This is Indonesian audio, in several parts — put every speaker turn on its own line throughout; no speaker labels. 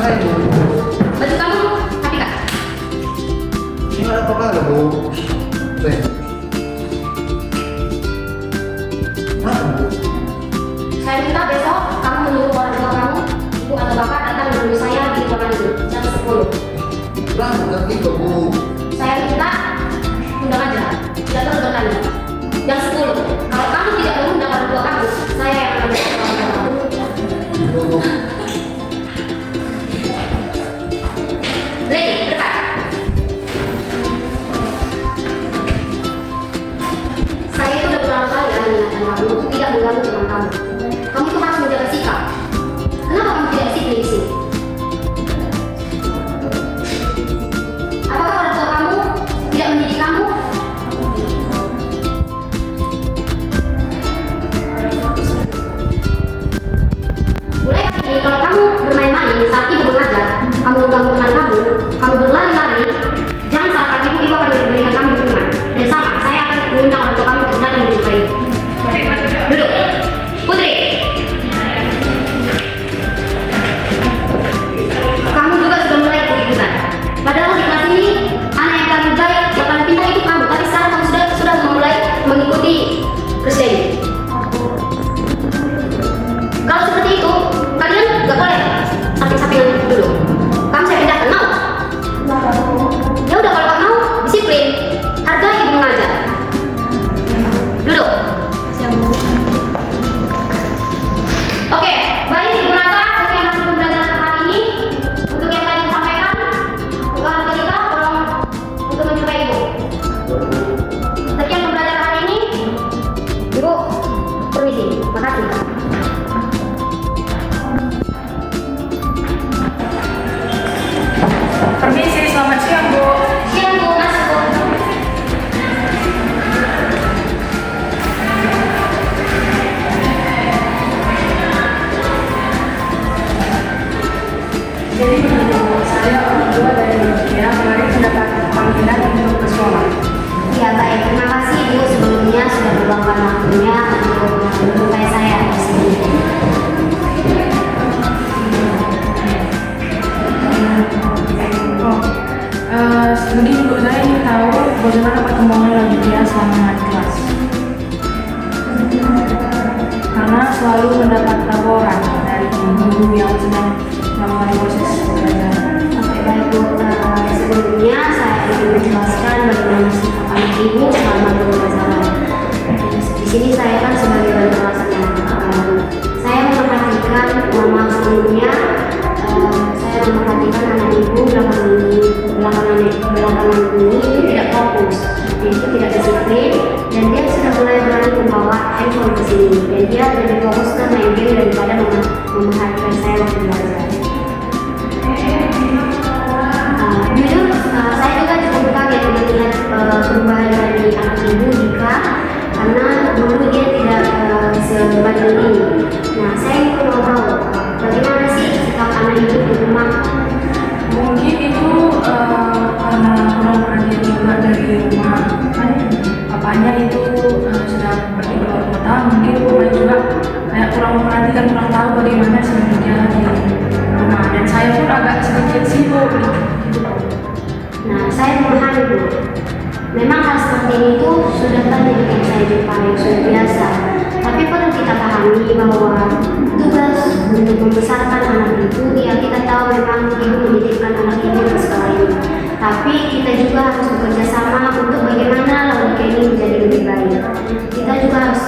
Ngapain Bu?
Baju kamu rapikan.
Ini ada apa kali Bu? Nih. Kenapa Bu?
Saya minta besok kamu menyuruh orang tua kamu, ibu atau bapak datang menemui saya di ruangan itu jam 10.
Lah, bukan gitu Bu.
Saya minta undang aja, tidak terus bertanya. Jam 10. Kalau kamu tidak mengundang orang tua kamu, saya yang akan datang ke orang tua kamu.
Bu.
Lady, dekat. Saya itu udah beberapa kali mengingatkan kamu untuk tidak mengganggu teman kamu. Kamu tuh harus menjaga sikap. Kenapa kamu tidak disiplin di sini? Apakah orang tua kamu tidak mendidik kamu? Mulai hari ini kalau kamu bermain-main saat ibu mengajar, kamu mengganggu teman kamu berlari-lari, jangan salahkan ibu akan memberikan kamu hukuman. Dan sama, saya akan mengundang orang tua kamu untuk datang menjumpai ibu. Duduk. Putri. Kamu juga sudah mulai ikut-ikutan. Padahal di kelas ini, anak yang paling baik, yang paling pintar itu kamu. Tapi sekarang kamu sudah mulai mengikuti presiden. Kalau seperti itu, kalian nggak boleh samping-sampingan dulu. Kamu saya pindahkan, mau? Ya udah, kalau kamu mau, disiplin. Hargai ibu mengajar. Duduk. Oke, baik Ibu Rata, sekian hasil pembelajaran hari ini. Untuk yang tadi disampaikan, tugas kita tolong untuk mencoba Ibu. Sekian pembelajaran hari ini. Ibu, permisi. Makasih.
Permisi, selamat siang Bu.
Siang Bu, masuk Bu.
Jadi begini Bu, saya orang tua dari Indonesia kemarin mendapat panggilan untuk ke sekolah.
Ya baik, terima kasih Ibu sebelumnya sudah meluangkan waktunya untuk menjumpai saya di sini.
Begini Bu, saya ingin tahu bagaimana perkembangan Laudisia selama di kelas. Karena selalu mendapat laporan dari guru yang sedang melakukan proses pembelajaran.
Oke baik Bu, sebelumnya saya ingin menjelaskan bagaimana sikap anak Ibu selama pembelajaran. Di sini saya kan sebagai wali kelas yang saya memperhatikan, mohon maaf sebelumnya, saya memperhatikan anak Ibu belakangan ini itu tidak fokus, dia itu tidak disiplin, dan dia sudah mulai berani membawa handphone ke sini, dan dia lebih fokus ke main game daripada memperhatikan saya waktu belajar. Jujur, saya juga cukup kaget melihat perubahan dari anak Ibu Dika, karena dulu dia tidak sebanding ini. Nah, saya ingin mau tahu bagaimana sih sikap anak Ibu di rumah.
Mungkin itu karena kurang perhatian juga dari rumah, kan papanya itu sedang pergi keluar kota, mungkin rumah juga kayak kurang memperhatikan, kurang tahu bagaimana sebenarnya di rumah, dan saya pun agak sedikit sibuk gitu.
Nah, saya memahami Bu. Memang hal seperti ini itu sudah banyak yang saya jumpai, sudah biasa. Tapi perlu kita pahami bahwa tugas untuk membesarkan anak itu, ya kita tahu memang ibu menitipkan anak ibu di sekolah ini. Tapi kita juga harus bekerja sama untuk bagaimana Laudisia ini menjadi lebih baik. Kita juga harus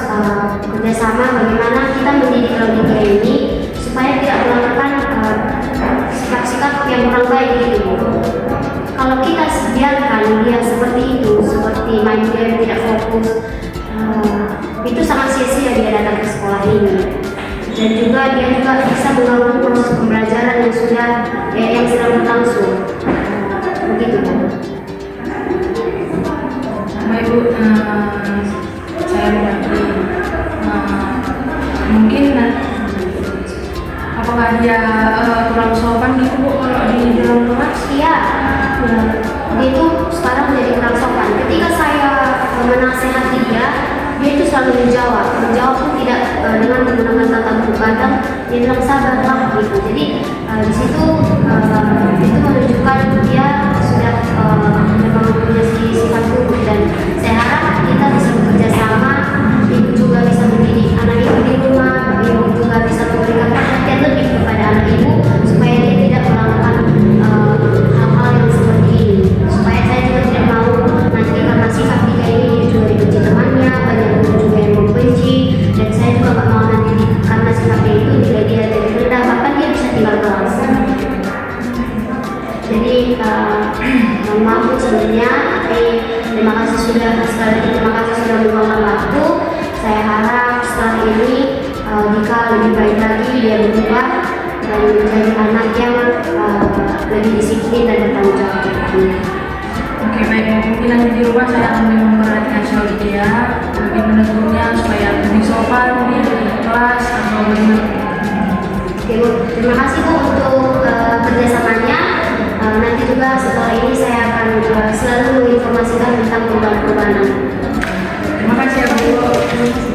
bekerja sama bagaimana kita mendidik Laudisia ini supaya tidak melakukan sikap-sikap yang kurang baik gitu. Kalau kita biarkan dia seperti itu, seperti main game tidak fokus, itu sangat sia-sia dia datang ke sekolah ini. Dan juga dia juga bisa mengganggu proses pembelajaran yang sedang berlangsung. Begitu Bu.
Baik Bu, saya mengerti. Mungkin apakah dia kurang sopan gitu Bu kalau di dalam kelas?
Iya, dia itu sekarang menjadi kurang sopan. Ketika saya menasehati dia dia itu selalu menjawab pun tidak dengan menggunakan kata buku. Kadang dia bilang sabarlah gitu. Jadi di situ itu menunjukkan dia sudah memang punya sifat guru, dan saya harap kita bisa bekerja sama. Ibu juga bisa mendidik anak ibu di rumah, ibu juga bisa memberikan perhatian lebih kepada anak ibu supaya dia tidak melakukan hal-hal yang seperti ini. Supaya saya juga tidak mau nanti karena sifat dia ini dia juga dibenci temannya, banyak guru juga yang membenci, dan saya juga gak mau nanti karena sifatnya itu nilai dia jadi rendah, bahkan dia bisa tinggal kelas. Jadi mohon maaf Bu sebelumnya, tapi terima kasih sudah meluangkan waktu. Saya harap setelah ini Dika lebih baik lagi, dia berubah dan menjadi anak yang lebih disiplin dan bertanggung jawab.
Oke, baik, mungkin nanti di rumah saya akan lebih memperhatikan soal dia, lebih menegurnya supaya lebih sopan di kelas atau bagaimana.
Oke Bu, terima kasih Bu untuk kerjasamanya. Nanti juga setelah ini saya akan selalu menginformasikan tentang perubahan-perubahan.
Terima kasih ya Bu.